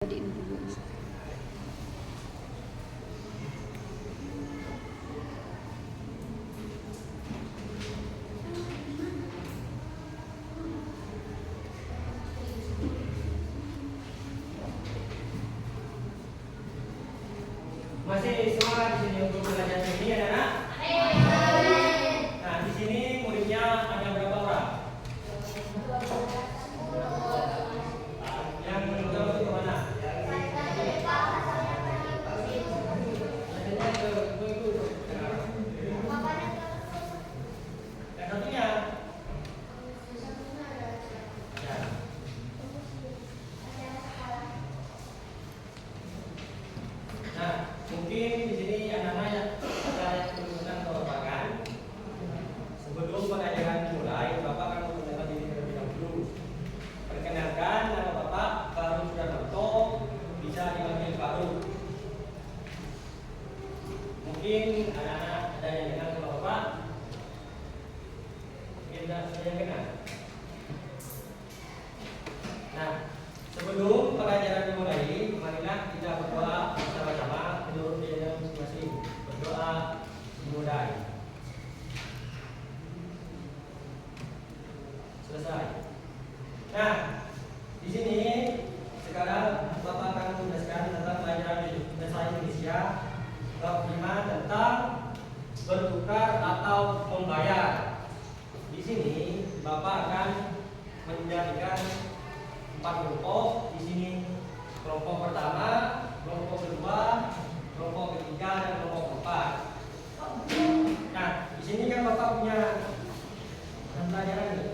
Masih semangat di sini untuk belajar ini ya, anak? Nah, di sini muridnya ada berapa orang? Yang meninggal itu kemana? Yang satunya? Ya. Nah, mungkin di sini anak-anak ada yang menggunakan kelompakan. Sebelum pengajaran dimulai, Bapak akan memperkenalkan diri terlebih dahulu. Perkenalkan, nama Bapak Baru Sudarmanto, bisa dipanggil Baru. Mungkin anak-anak ada yang kenal sama Bapak? Mungkin ada yang kenal. Nah, sebelum pelajaran dimulai, marilah kita berdoa bersama-sama menurut pilihan masing-masing. Berdoa dimulai. Selesai. Nah, di sini sekarang Bapak akan menjelaskan tentang pelajaran bahasa Indonesia bab 5 tentang bertukar atau membayar. Di sini Bapak akan menjadikan 4 kelompok. Di sini kelompok pertama, kelompok kedua, kelompok ketiga, dan kelompok keempat. Nah, di sini kan Bapak punya pelajaran ini.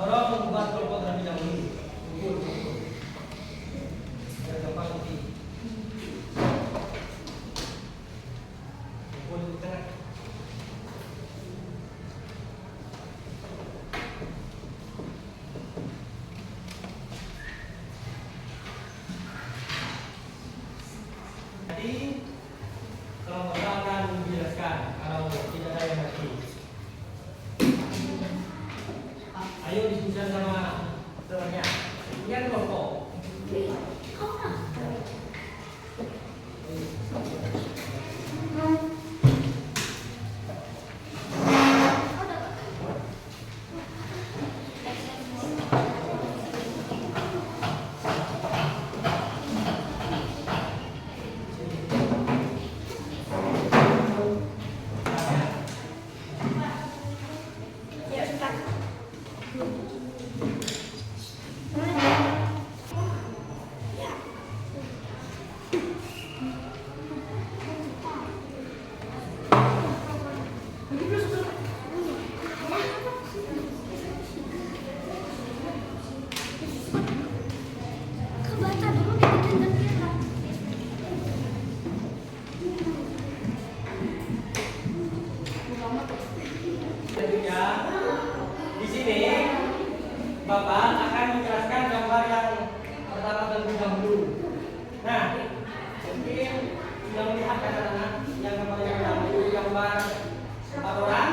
Tolong membuat kelompok terlebih dahulu. Tunggu. Biar gampang nanti. Jadi kalau Bapak akan menjelaskan kalau tidak ada yang ngerti. Ayo diskusi sama temannya. Ini kan kelompok. Di sini Bapak akan menjelaskan gambar yang pertama terlebih dahulu. Nah, mungkin sudah melihat kan anak-anak yang gambar yang pertama itu gambar 4 orang.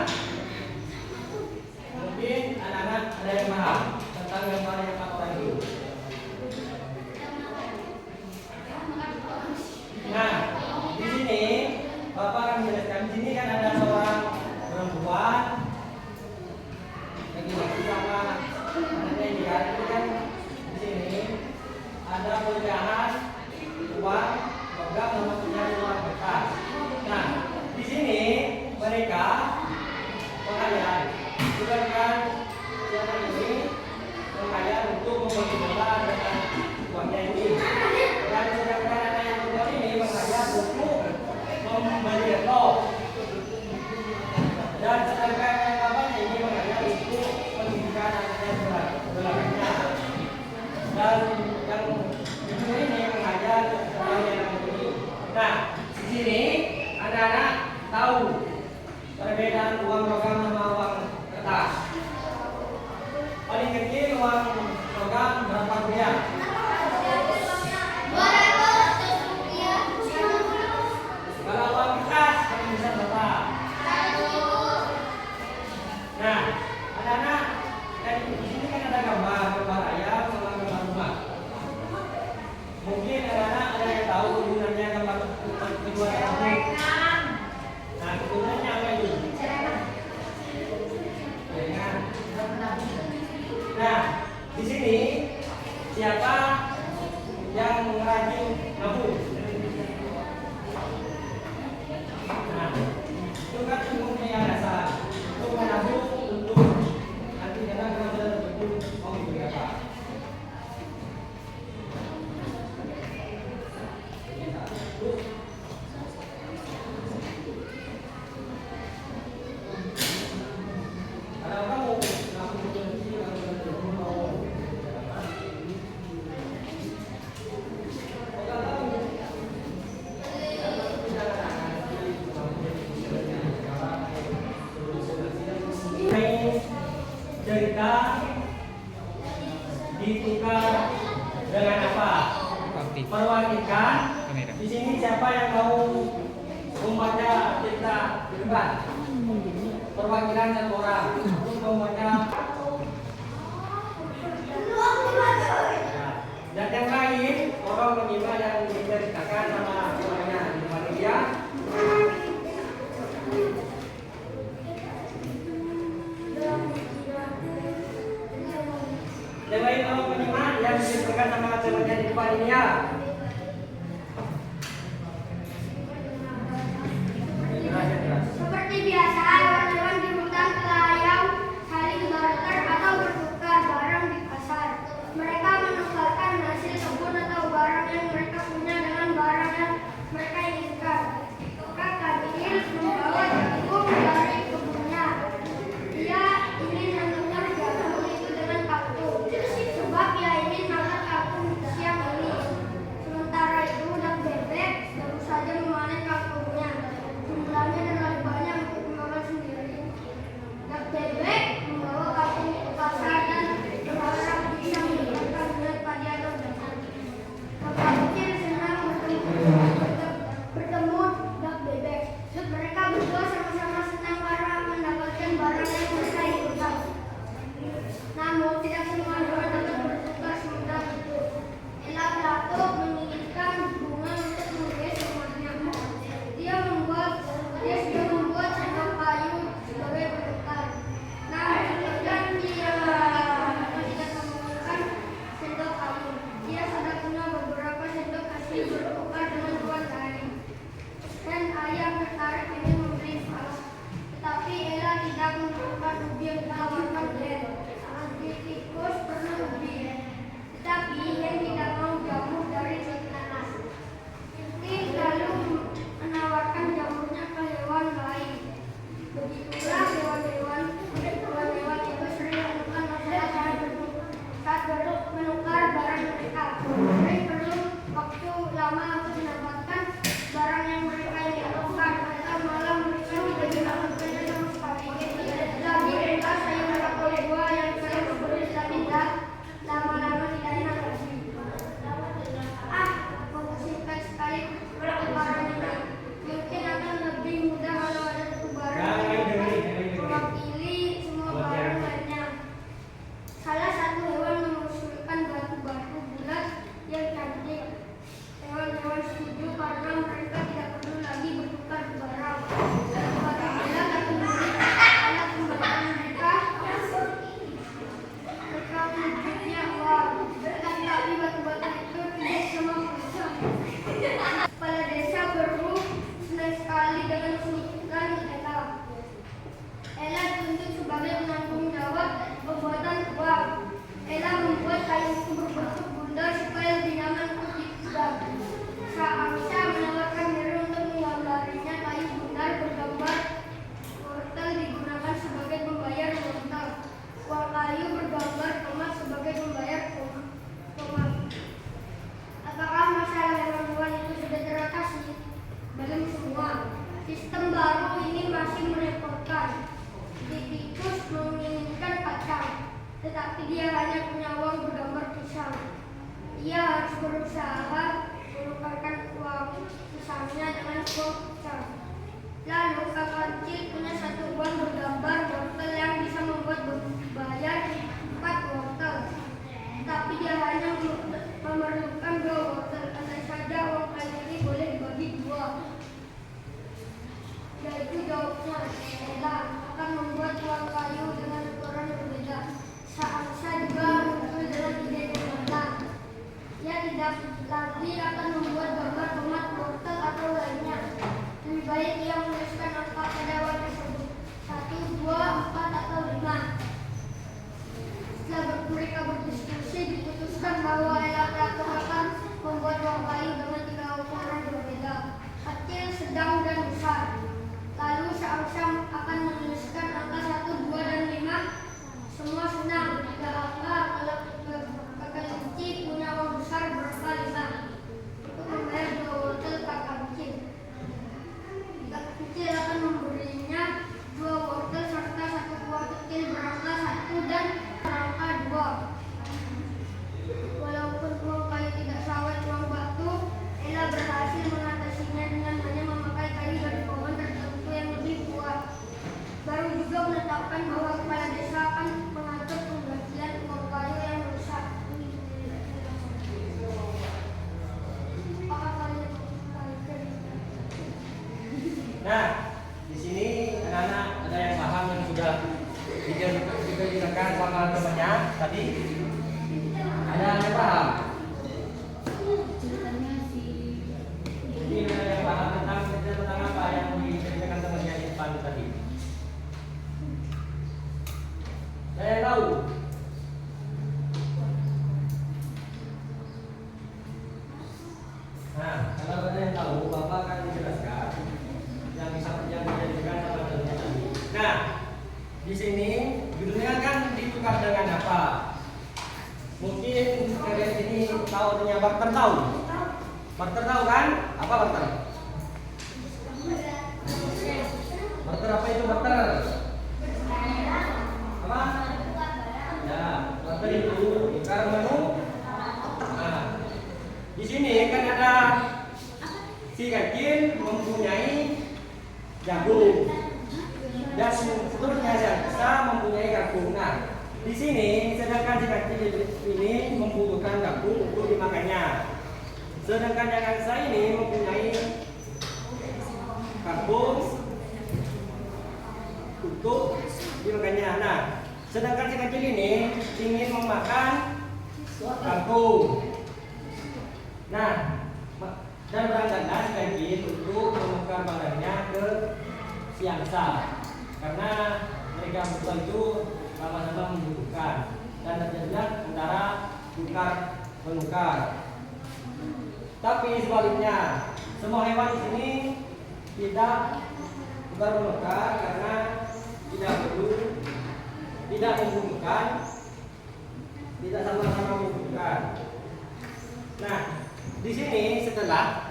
Mungkin anak-anak ada yang paham tentang gambar yang 4 orang itu. Nah, di sini Bapak akan menjelaskan. Di sini kan ada seorang perempuan lagi sama anaknya ini kan. Di sini ada pecahan uang logam sama pecahan uang kertas. Nah, di sini mereka pengayaan bukan siapa ini pengayaan untuk membagi dengan uangnya ini. Dan sedangkan anak yang kedua ini pengayaan untuk membeli laptop. Dan sedangkan yang bapaknya ini pengayaan untuk pendidikan anaknya belakangnya. Dan yang ibu ini mengajar yang ini. Nah, di sini anak-anak tahu perbedaan uang logam sama uang kertas. Paling kecil uang logam berapa rupiah? Kalau uang kertas paling besar berapa? cerita ditukar dengan apa? Perwakilan. Di sini siapa yang mau membaca cerita debat? Perwakilan satu orang untuk membaca. Dan yang lain orang menyimak yang diceritakan sama orangnya di panitia. Yang lain orang menyimak yang diceritakan sama orangnya di panitia. Seperti biasa, hewan-hewan di hutan telayang saling barter atau bertukar barang di pasar. Mereka menukarkan hasil kebun atau barang yang mereka punya dengan barang yang mereka inginkan. Kakak kecil membawa jagung dari kebunnya. Dia ingin menukar jagung itu dengan kangkung, sebab ia ingin makan kangkung siang ini. Sementara itu, dak bebek baru saja memanen kangkungnya. Jumlahnya terlalu banyak untuk dimakan sendiri. Dak bebek membawa kangkung ke pasar dan berharap bisa mendapatkan berat padi atau jagung. Kakak kecil senang bertemu dak bebek. Mereka berdua sama-sama senang karena mendapatkan barang yang mereka inginkan. Namun tidak semua hewan dapat bertukar semudah itu. Ella Plato menginginkan bunga untuk menghias rumahnya. Dia sudah membuat sendok kayu sebagai penukar. Namun kemudian dia tidak menemukan sendok kayu. Dia sudah punya beberapa sendok hasil bertukar dengan tuan lain. Dan ayah tertarik ingin membeli emas. Tetapi Ella tidak menemukan ubi yang ditawarkan Hen. Tikus pernah ubi, tetapi Hen tidak mau jamur dari nanas. Inti lalu menawarkan jamurnya ke hewan lain. Begitulah hewan-hewan itu sering menemukan masalah saat menukar barang mereka. Sering perlu waktu lama untuk mendapatkan barang yang mereka inginkan, atau malah mereka tidak mendapatkannya sama sekali. Lagi pula saya mendapatkan buah yang saya membeli tidak lama-lama tidak enak lagi. Membersihkan sekali barang ini. Mungkin akan lebih mudah kalau ada satu barang yang mewakili semua barang lainnya. Salah satu hewan mengusulkan batu-batu bulat yang cantik. Hewan-hewan setuju karena mereka tidak perlu lagi bertukar barang. Batu bulat akan kembalikan mereka wujudnya uang. Tapi batu-batu itu tidak sama pulsa. Kepala desa Beru senang sekali dengan kesulitan Ella. Ella dituntut sebagai penanggung jawab pembuatan uang. Ella membuat kayu itu berbentuk bundar supaya lebih nyaman untuk dipegang. Saangsa menawarkan diri untuk menggambarinya. Kayu bundar bergambar wortel digunakan sebagai pembayar wortel. Uang kayu bergambar tomat sebagai pembayar tomat. Apakah masalah hewan-hewan itu sudah teratasi? Belum semua. Sistem baru ini masih merepotkan. Tikus menginginkan kacang, tetapi dia hanya punya uang bergambar pisang. Ia harus berusaha menukarkan uang pisangnya dengan uang pisang. Lalu kakak kecil punya satu uang bergambar wortel yang bisa membuat bayar 4 wortel. Tapi dia hanya memerlukan 2 wortel. Andai saja uang kayu ini boleh dibagi 2. Yaitu jawabnya, Ella akan membuat uang kayu dengan ukuran berbeda. Saangsa juga muncul dengan ide yang ia tidak lagi akan membuat gambar tomat, wortel atau lainnya. Lebih baik ia menuliskan angka pada uang tersebut. 1 yang paham yang sudah dikerjakan sama temannya tadi? Ada yang paham? Mungkin ada yang paham tentang apa yang dikerjakan temannya di depan tadi? Saya tahu. Nah, kalau ada yang tahu, Bapak akan menjelaskan yang dijadikan sama temannya tadi. Nah, di sini judulnya kan ditukar dengan apa? Mungkin kalian ini tahu artinya barter, tahu? Barter tahu kan? Apa barter? Barter apa itu barter? Apa? Ya, barter itu tukar menu. Nah, di sini kan ada si kecil mempunyai jagung dan seterusnya bisa mempunyai gabung. Nah, di sini sedangkan si kecil ini membutuhkan gabung untuk dimakannya, sedangkan yang saya ini mempunyai gabung untuk dimakannya. Nah, sedangkan si kecil ini ingin memakan gabung. Nah, dan berangkatlah si kecil untuk menukar barangnya ke si angsa, karena mereka berdua itu sama-sama membutuhkan dan terjadilah antara tukar menukar. Tapi sebaliknya, semua hewan di sini tidak tukar menukar karena tidak perlu, tidak membutuhkan, tidak sama-sama membutuhkan. Nah, di sini setelah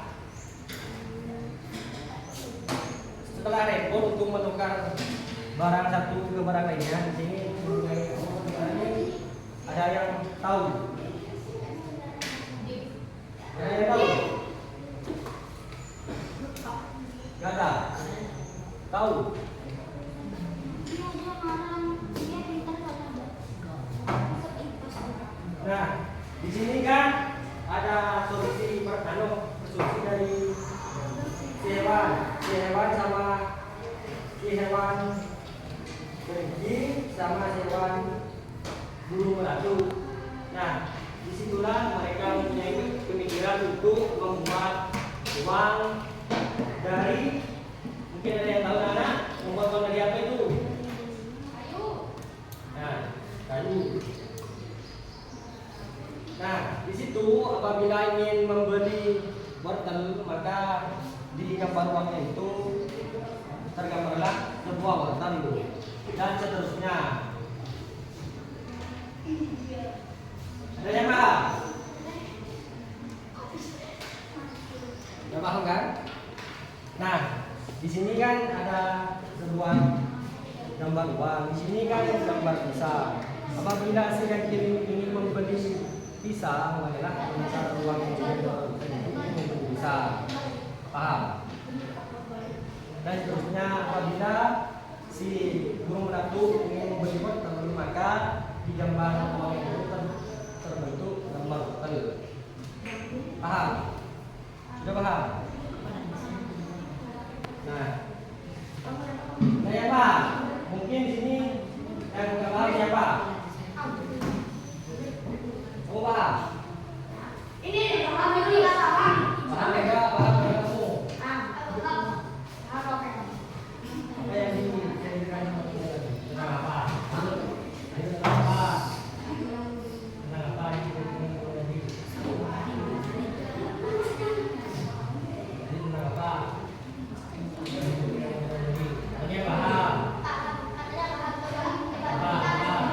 repot untuk menukar barang satu ke barang lainnya, di sini ada yang tahu? Ada yang tahu? Gak ada? Tahu? Nah, di sini kan ada solusi solusi dari si hewan sama si hewan kelinci sama si hewan bulu melatu. Nah, disitulah mereka mempunyai pemikiran untuk membuat uang dari, mungkin ada yang tahu anak, membuat uang dari apa itu? Kayu. Nah, kayu. Nah, di situ apabila ingin membeli wortel, maka di gambar uangnya itu tergambarlah sebuah wortel dan seterusnya. Ada yang paham? Sudah paham kan? Nah, di sini kan ada sebuah gambar uang. Di sini kan gambar pisang. Apabila si kecil ingin membeli pisang, adalah mencari uang yang membeli pisang. Paham? Dan seterusnya, apabila si burung melatu ingin membeli wortel, maka di gambar uang itu terbentuk gambar wortel. Paham? Sudah paham? Nah, siapa? Mungkin di sini yang nggak paham siapa? Kamu paham? Ini paham itu nggak paham. Paham enggak? Paham enggak kamu? Apa yang dijadikan tentang apa? Tentang apa? Tentang apa ini tadi? Tentang apa? Ada yang paham? Paham?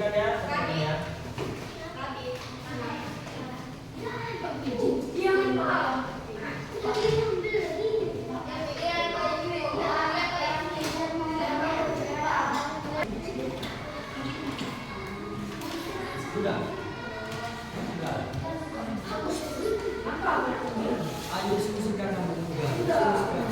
Bersihkan ya semuanya. Sudah. Sudah. Ayo diskusikan kamu juga. Diskusikan.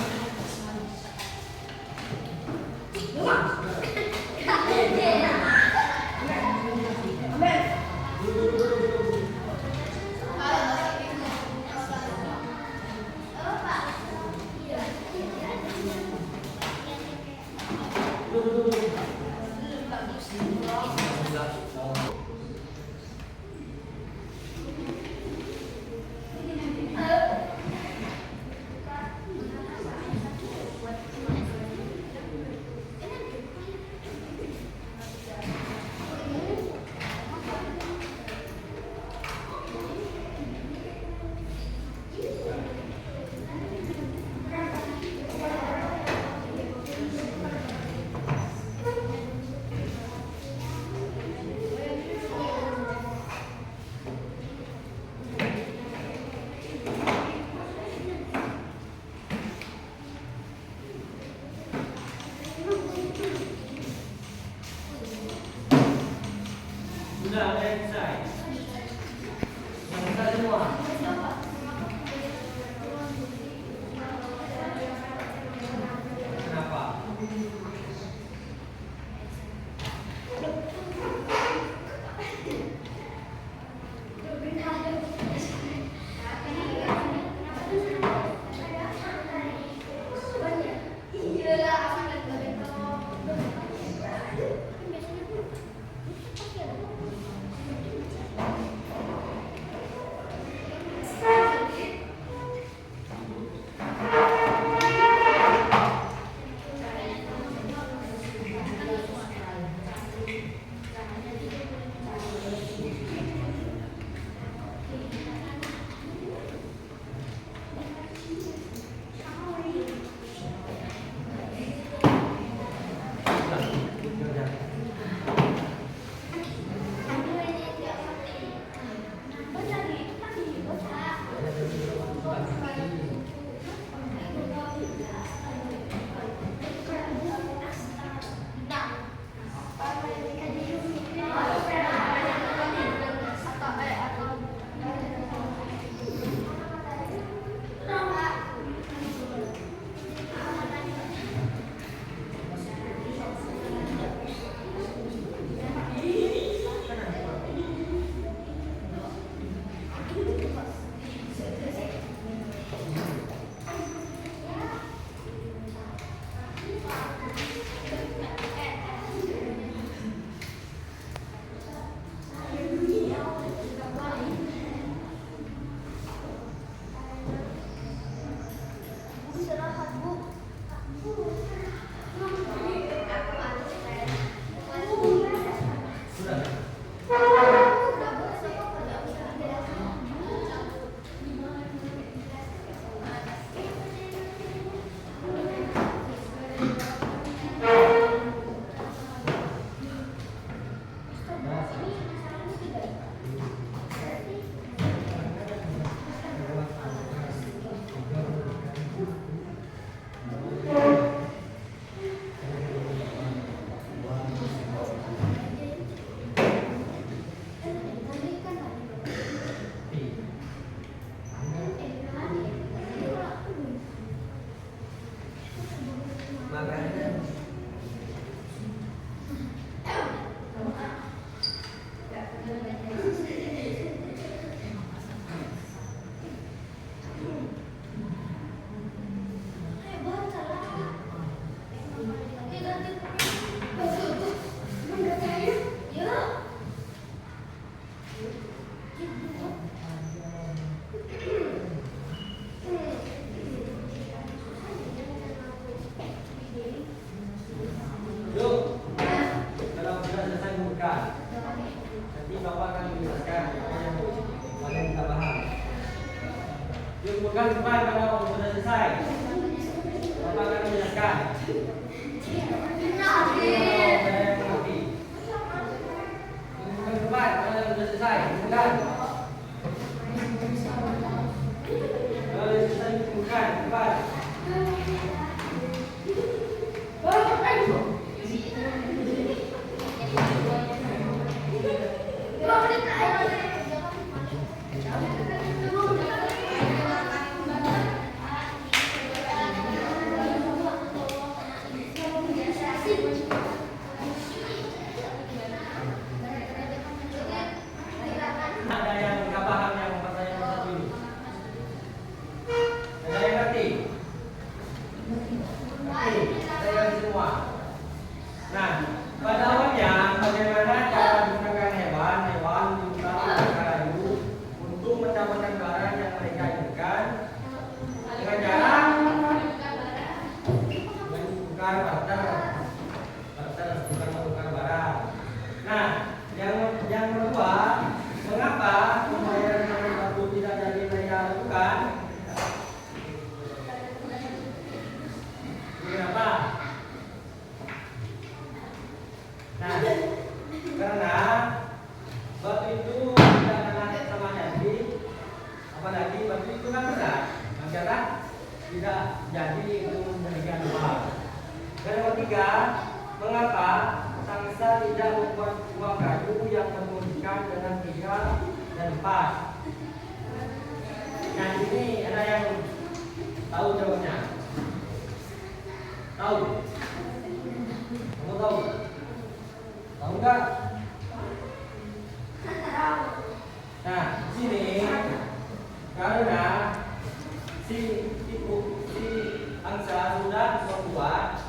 Sudah, ada yang selesai. Yang selesai semua. Kenapa? Bukan depan kalau sudah selesai. Bapak akan menjelaskan. Nah, pada awalnya bagaimana cara menggunakan hewan juga kayu untuk mendapatkan barang yang mereka inginkan dengan cara menukar barter, bukan menukar barang. Nah, yang kedua, mengapa pembayaran dengan kartu tidak jadi mereka lakukan? Kenapa? Nah, karena batu itu tidak akan sama jadi, apalagi batu itu kan berat, maka tidak jadi untuk memberikan uang. Dan yang ketiga, mengapa Sangsa tidak membuat uang kayu yang memungkinkan dengan 3 dan 4? Nah, ini ada yang tahu jawabnya? Tahu? Kamu tahu? Tahu nggak? Nah, di sini karena si angsa sudah membuat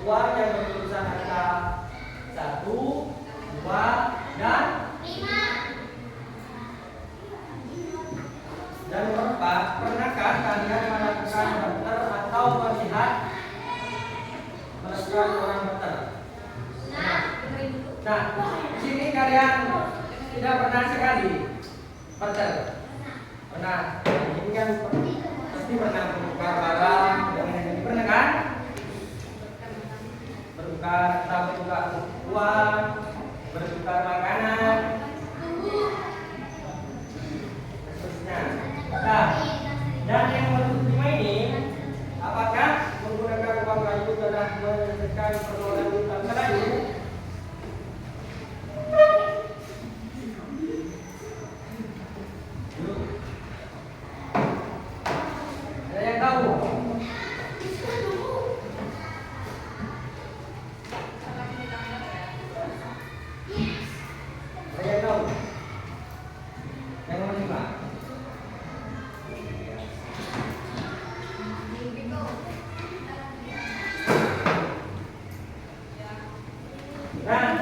uang yang bertulisan angka 1, 2, dan 5. Dan nomor 4, pernahkah kalian melakukan barter atau melihat melakukan orang barter? Nah, di sini kalian tidak pernah sekali barter. Pernah? Ini kan pasti pernah bertukar barang dengan yang ini, pernah kan? Bertukar uang, bertukar makanan, seterusnya. Nah, dan yang kelima ini, apakah menggunakan uang kayu telah menyelesaikan persoalan utang kayu? Ada yang tahu? Ada yang tahu? Yang nomor 5. Nah,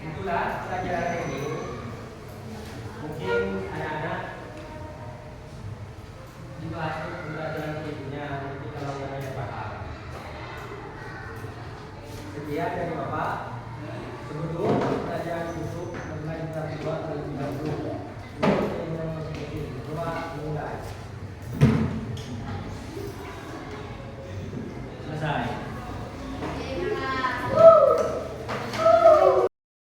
itulah pelajaran ini. Mungkin anak-anak dibahas pelajaran berikutnya nanti kalau yang ada paham. Sekian dari Bapak.